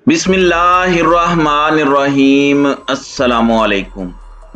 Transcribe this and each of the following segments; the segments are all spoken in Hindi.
बिस्मिल्लाहिर्रहमानिर्रहीम। अस्सलामुअलैकुम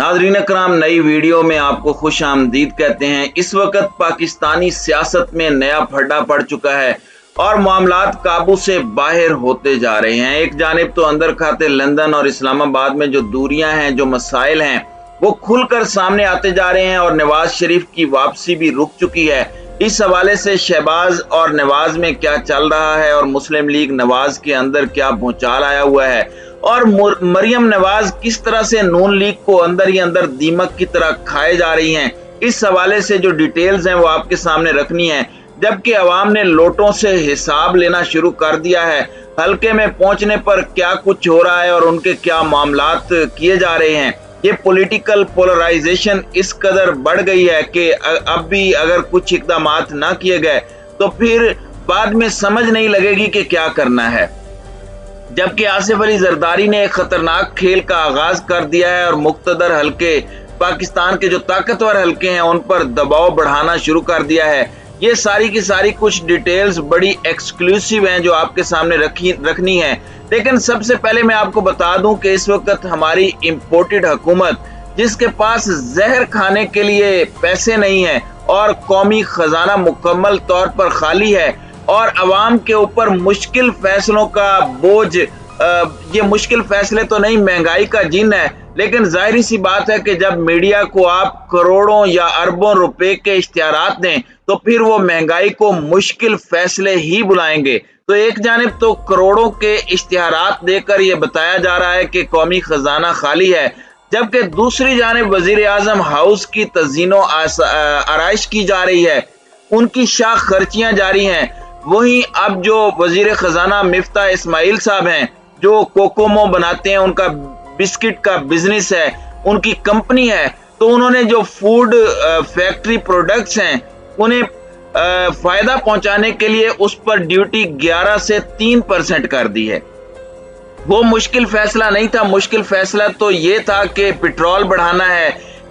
नाज़रीन अकराम, नई वीडियो में आपको खुश आमदीद कहते हैं। इस वक्त पाकिस्तानी सियासत में नया फड्डा पड़ चुका है और मामलात काबू से बाहर होते जा रहे हैं। एक जानिब तो अंदर खाते लंदन और इस्लामाबाद में जो दूरियां हैं, जो मसाइल हैं, वो खुलकर सामने आते जा रहे हैं और नवाज शरीफ की वापसी भी रुक चुकी है। इस हवाले से शहबाज और नवाज में क्या चल रहा है और मुस्लिम लीग नवाज के अंदर क्या भूचाल आया हुआ है और मरियम नवाज किस तरह से नून लीग को अंदर ही अंदर दीमक की तरह खाए जा रही हैं, इस हवाले से जो डिटेल्स हैं वो आपके सामने रखनी है। जबकि अवाम ने लोटों से हिसाब लेना शुरू कर दिया है। हल्के में पहुंचने पर क्या कुछ हो रहा है और उनके क्या मामलात किए जा रहे हैं। ये पॉलिटिकल पोलराइजेशन इस कदर बढ़ गई है कि अब भी अगर कुछ इकदामात ना किए गए तो फिर बाद में समझ नहीं लगेगी कि क्या करना है। जबकि आसिफ अली जरदारी ने एक खतरनाक खेल का आगाज कर दिया है और मुक्तदर हल्के, पाकिस्तान के जो ताकतवर हल्के हैं, उन पर दबाव बढ़ाना शुरू कर दिया है। ये सारी की सारी कुछ डिटेल्स बड़ी एक्सक्लूसिव हैं जो आपके सामने रखनी है। लेकिन सबसे पहले मैं आपको बता दूं कि इस वक्त हमारी इंपोर्टेड हुकूमत, जिसके पास जहर खाने के लिए पैसे नहीं है और कौमी खजाना मुकम्मल तौर पर खाली है और अवाम के ऊपर मुश्किल फैसलों का बोझ, ये मुश्किल फैसले तो नहीं, महंगाई का जिन है। लेकिन जाहिर सी बात है कि जब मीडिया को आप करोड़ों या अरबों रुपए के इश्तिहारात दें तो फिर वो महंगाई को मुश्किल फैसले ही बुलाएंगे। तो एक जानिब तो करोड़ों के इश्तिहारात देकर यह बताया जा रहा है कि कौमी खजाना खाली है, जबकि दूसरी जानिब वजीर आजम हाउस की तज़ीनो आराइश की जा रही है, उनकी शाख खर्चियां जारी हैं। वहीं अब जो वजीर खजाना मिफ्ता इस्माइल साहब हैं, जो कोकोमो बनाते हैं, उनका बिस्किट का बिजनेस है, उनकी कंपनी है, तो उन्होंने जो फूड फैक्ट्री प्रोडक्ट्स हैं उन्हें फायदा पहुंचाने के लिए उस पर ड्यूटी 11 से 3% कर दी है। वो मुश्किल फैसला नहीं था। मुश्किल फैसला तो ये था कि पेट्रोल बढ़ाना है,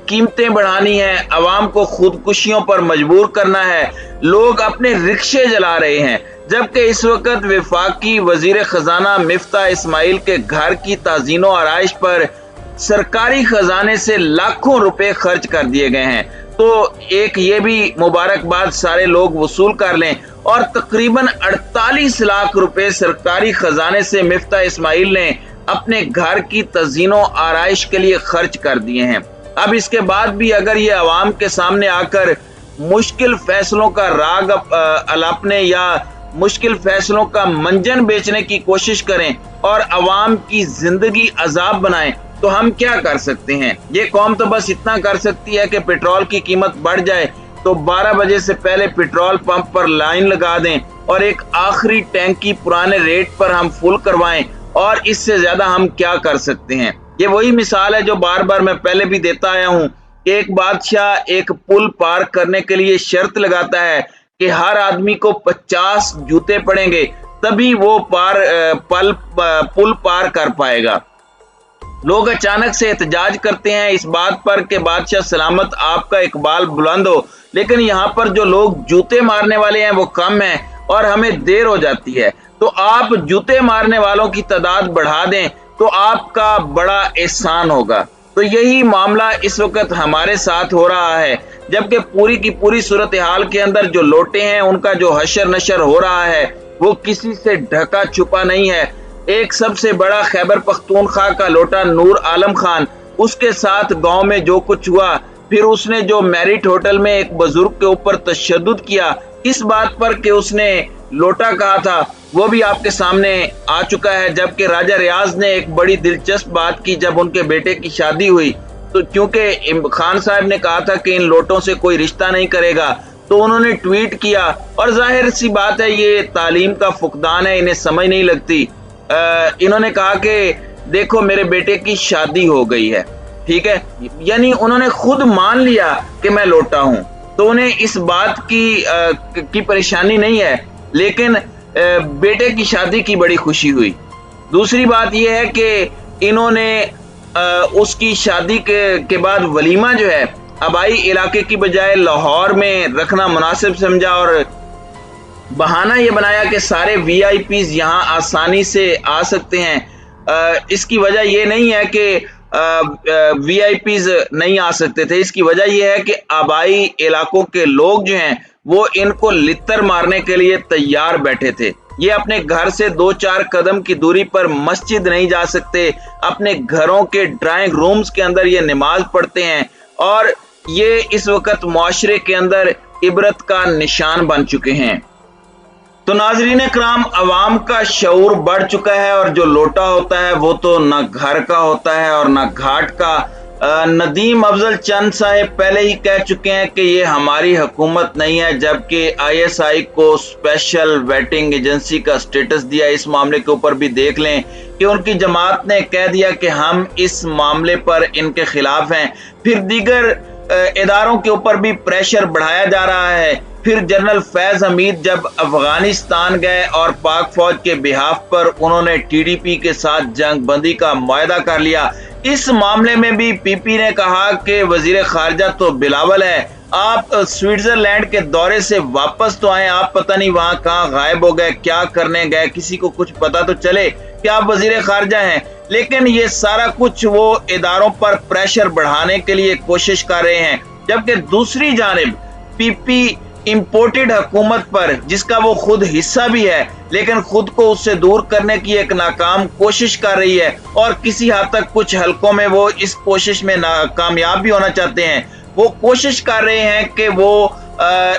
कीमतें बढ़ानी है, अवाम को खुदकुशियों पर मजबूर करना है। लोग अपने रिक्शे जला रहे हैं, जबकि इस वक्त वफाकी वजीर खजाना मिफ्ता इस्माइल के घर की ताजीनो आराइश पर सरकारी खजाने से लाखों रुपए खर्च कर दिए गए हैं। तो एक ये भी मुबारकबाद सारे लोग वसूल कर लें और तकरीबन 48 लाख रुपए सरकारी खजाने से मिफ्ता इस्माइल ने अपने घर की तज़ीनो आराइश के लिए खर्च कर दिए हैं। अब इसके बाद भी अगर ये अवाम के सामने आकर मुश्किल फैसलों का राग अलापने या मुश्किल फैसलों का मंजन बेचने की कोशिश करें और अवाम की जिंदगी अजाब बनाएं, तो हम क्या कर सकते हैं। ये कौम तो बस इतना कर सकती है कि पेट्रोल की कीमत बढ़ जाए तो 12 बजे से पहले पेट्रोल पंप पर लाइन लगा दें और एक आखिरी टैंकी पुराने रेट पर हम फुल करवाएं, और इससे ज्यादा हम क्या कर सकते हैं। ये वही मिसाल है जो बार बार मैं पहले भी देता आया हूं कि एक बादशाह एक पुल पार करने के लिए शर्त लगाता है कि हर आदमी को 50 जूते पड़ेंगे, तभी वो पुल पार कर पाएगा। लोग अचानक से एहतजाज करते हैं इस बात पर कि बादशाह सलामत, आपका इकबाल बुलंद हो, लेकिन यहाँ पर जो लोग जूते मारने वाले हैं वो कम हैं और हमें देर हो जाती है। तो आप जूते मारने वालों की तादाद बढ़ा दें तो आपका बड़ा एहसान होगा। तो यही मामला इस वक्त हमारे साथ हो रहा है, जबकि पूरी की पूरी सूरत हाल के अंदर जो लोटे हैं उनका जो हशर नशर हो रहा है वो किसी से ढका छुपा नहीं है। एक सबसे बड़ा खैबर पख्तूनख्वा का लोटा नूर आलम खान, उसके साथ गांव में जो कुछ हुआ, फिर उसने जो मैरिट होटल में एक बुजुर्ग के ऊपर तशद्दुद किया इस बात पर कि उसने लोटा कहा था, वो भी आपके सामने आ चुका है। जबकि राजा रियाज ने एक बड़ी दिलचस्प बात की, जब उनके बेटे की शादी हुई तो क्योंकि खान साहब ने कहा था कि इन लोटों से कोई रिश्ता नहीं करेगा, तो उन्होंने ट्वीट किया, और जाहिर सी बात है ये तालीम का फुकदान है, इन्हें समझ नहीं लगती। इन्होंने कहा कि देखो मेरे बेटे की शादी हो गई है, ठीक है, यानी उन्होंने खुद मान लिया कि मैं लोटा हूं, तो उन्हें इस बात की परेशानी नहीं है, लेकिन बेटे की शादी की बड़ी खुशी हुई। दूसरी बात यह है कि इन्होंने उसकी शादी के बाद वलीमा जो है आबाई इलाके की बजाय लाहौर में रखना मुनासिब समझा और बहाना ये बनाया कि सारे वीआईपीज यहाँ आसानी से आ सकते हैं। इसकी वजह ये नहीं है कि वीआईपीज नहीं आ सकते थे, इसकी वजह यह है कि आबाई इलाकों के लोग जो हैं वो इनको लित्तर मारने के लिए तैयार बैठे थे। ये अपने घर से 2-4 कदम की दूरी पर मस्जिद नहीं जा सकते, अपने घरों के ड्राइंग रूम्स के अंदर ये नमाज पढ़ते हैं और ये इस वक्त मुआशरे के अंदर इबरत का निशान बन चुके हैं। तो नाजरीन कराम, अवाम का शऊर बढ़ चुका है और जो लोटा होता है वो तो ना घर का होता है और ना घाट का। नदीम अफजल चंद साहब पहले ही कह चुके हैं कि ये हमारी हुकूमत नहीं है, जबकि आईएसआई को स्पेशल वेटिंग एजेंसी का स्टेटस दिया। इस मामले के ऊपर भी देख लें कि उनकी जमात ने कह दिया कि हम इस मामले पर इनके खिलाफ हैं। फिर दीगर इदारों के ऊपर भी प्रेशर बढ़ाया जा रहा है। फिर जनरल फैज हमीद जब अफगानिस्तान गए और पाक फौज के बिहाफ पर उन्होंने टीडीपी के साथ जंग बंदी का मुआहदा कर लिया। इस मामले में भी पीपी ने कहा कि वजीर खारजा तो बिलावल है, आप स्विट्जरलैंड के दौरे से वापस तो आए, आप पता नहीं वहां कहां गायब हो गए, क्या करने गए, किसी को कुछ पता तो चले कि आप वजीर खारजा हैं। लेकिन ये सारा कुछ वो इदारों पर प्रेशर बढ़ाने के लिए कोशिश कर रहे हैं, जबकि दूसरी जानिब पीपी इंपोर्टेड हुकूमत पर, जिसका वो खुद हिस्सा भी है, लेकिन खुद को उससे दूर करने की एक नाकाम कोशिश कर रही है और किसी हद तक कुछ हलकों में वो इस कोशिश में नाकामयाब भी होना चाहते हैं। वो कोशिश कर रहे हैं कि वो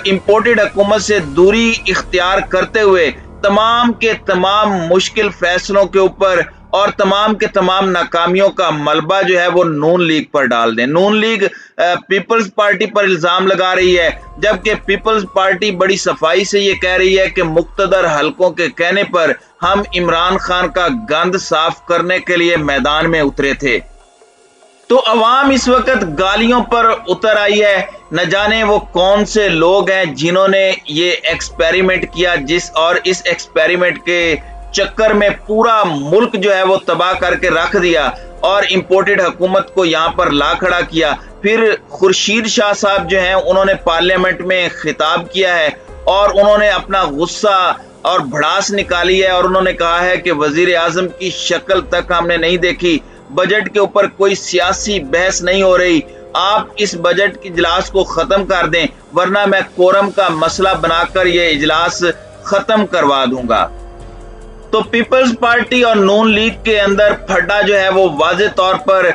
इंपोर्टेड हुकूमत से दूरी इख्तियार करते हुए तमाम के तमाम मुश्किल फैसलों के ऊपर और तमाम के तमाम नाकामियों का मलबा जो है वो नून लीग पर डाल दें। नून लीग पीपल्स पार्टी पर इल्जाम लगा रही है, जबकि पीपल्स पार्टी बड़ी सफाई से ये कह रही है कि मुक्तदर हलकों के कहने पर हम इमरान खान का गंद साफ करने के लिए मैदान में उतरे थे। तो अवाम इस वक्त गालियों पर उतर आई है। न जाने वो कौन से लोग हैं जिन्होंने ये एक्सपेरिमेंट किया, और इस एक्सपेरिमेंट के चक्कर में पूरा मुल्क जो है वो तबाह करके रख दिया और इंपोर्टेड हुकूमत को यहाँ पर ला खड़ा किया। फिर खुर्शीद शाह साहब जो हैं उन्होंने पार्लियामेंट में खिताब किया है और उन्होंने अपना गुस्सा और भड़ास निकाली है और उन्होंने कहा है कि वजीर आजम की शक्ल तक हमने नहीं देखी, बजट के ऊपर कोई सियासी बहस नहीं हो रही, आप इस बजट के इजलास को खत्म कर दें वरना मैं कोरम का मसला बनाकर ये इजलास खत्म करवा दूंगा। तो पीपल्स पार्टी और नून लीग के अंदर फड्डा जो है वो वाज़ेह तौर पर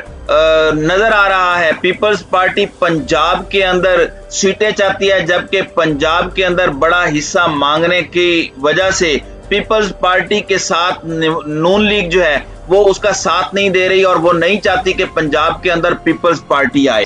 नजर आ रहा है। पीपल्स पार्टी पंजाब के अंदर सीटें चाहती है, जबकि पंजाब के अंदर बड़ा हिस्सा मांगने की वजह से पीपल्स पार्टी के साथ नून लीग जो है वो उसका साथ नहीं दे रही और वो नहीं चाहती कि पंजाब के अंदर पीपल्स पार्टी आए।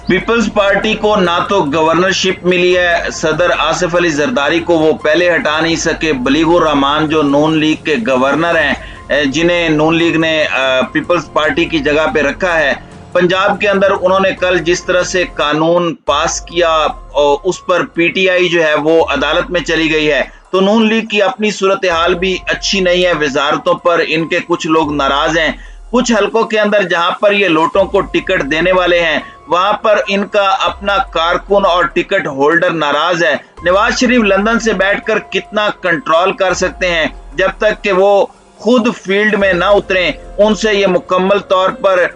पीपल्स पार्टी को ना तो गवर्नरशिप मिली है, सदर आसिफ अली जरदारी को वो पहले हटा नहीं सके। बलीगुर रहमान जो नून लीग के गवर्नर हैं, जिन्हें नून लीग ने पीपल्स पार्टी की जगह पे रखा है, पंजाब के अंदर उन्होंने कल जिस तरह से कानून पास किया और उस पर पीटीआई जो है वो अदालत में चली गई है। तो नून लीग की अपनी सूरत हाल भी अच्छी नहीं है, वजारतों पर इनके कुछ लोग नाराज हैं। कुछ हलकों के अंदर जहां पर ये लोटों को टिकट देने वाले हैं वहां पर इनका अपना कारकुन और टिकट होल्डर नाराज है। नवाज शरीफ लंदन से बैठकर कितना कंट्रोल कर सकते हैं, जब तक कि वो खुद फील्ड में ना उतरें उनसे ये मुकम्मल तौर पर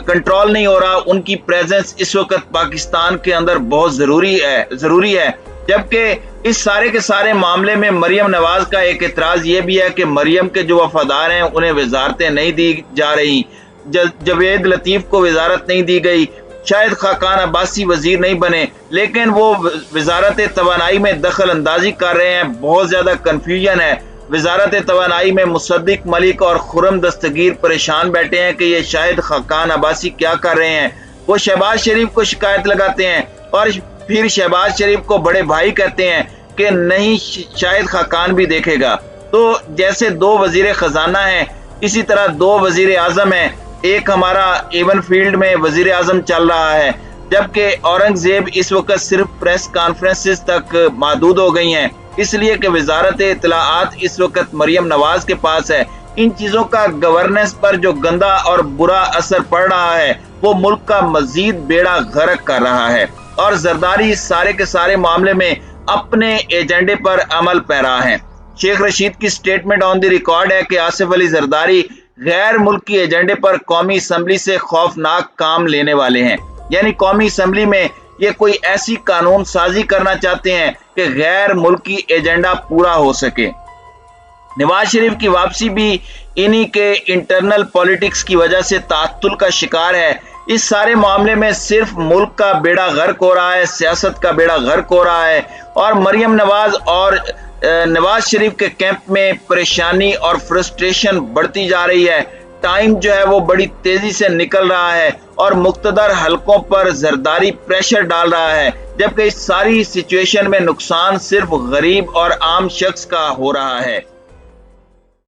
कंट्रोल नहीं हो रहा। उनकी प्रेजेंस इस वक्त पाकिस्तान के अंदर बहुत जरूरी है। जबकि इस सारे के सारे मामले में मरियम नवाज का एक एतराज ये भी है कि मरियम के जो वफादार हैं उन्हें वजारतें नहीं दी जा रही, जवेद लतीफ को वजारत नहीं दी गई, शायद खाकान अब्बासी वजीर नहीं बने, लेकिन वो वजारत तवानाई में दखल अंदाजी कर रहे हैं। बहुत ज्यादा कन्फ्यूजन है। वजारत तवानाई में मुसद्दिक मलिक और खुरम दस्तगीर परेशान बैठे हैं कि ये शायद खाकान अब्बासी क्या कर रहे हैं। वो शहबाज शरीफ को शिकायत लगाते हैं और फिर शहबाज शरीफ को बड़े भाई कहते हैं कि नहीं, शायद खाकान भी देखेगा। तो जैसे दो वजीर खजाना हैं, इसी तरह दो वजीर आजम हैं। एक हमारा एवन फील्ड में वजीर आजम चल रहा है, जबकि औरंगजेब इस वक्त सिर्फ प्रेस कॉन्फ्रेंसेस तक महदूद हो गई हैं, इसलिए कि वजारत इत्तलाआत इस वक्त मरियम नवाज के पास है। इन चीजों का गवर्नेंस पर जो गंदा और बुरा असर पड़ रहा है वो मुल्क का मजीद बेड़ा गर्क कर रहा है और जरदारी इस सारे के सारे मामले में अपने एजेंडे पर अमल पैरा हैं। शेख रशीद की स्टेटमेंट ऑन द रिकॉर्ड है कि आसिफ अली जरदारी गैर मुल्की एजेंडे पर कौमी असम्बली से खौफनाक काम लेने वाले हैं। यानी कौमी असम्बली में ये कोई ऐसी कानून साजी करना चाहते हैं कि गैर मुल्की एजेंडा पूरा हो सके। नवाज शरीफ की वापसी भी इन्हीं के इंटरनल पॉलिटिक्स की वजह से ताअत्तुल का शिकार है। इस सारे मामले में सिर्फ मुल्क का बेड़ा गर्क हो रहा है, सियासत का बेड़ा गर्क हो रहा है और मरियम नवाज और नवाज शरीफ के कैंप में परेशानी और फ्रस्ट्रेशन बढ़ती जा रही है। टाइम जो है वो बड़ी तेजी से निकल रहा है और मुख्तदर हलकों पर जरदारी प्रेशर डाल रहा है, जबकि इस सारी सिचुएशन में नुकसान सिर्फ गरीब और आम शख्स का हो रहा है।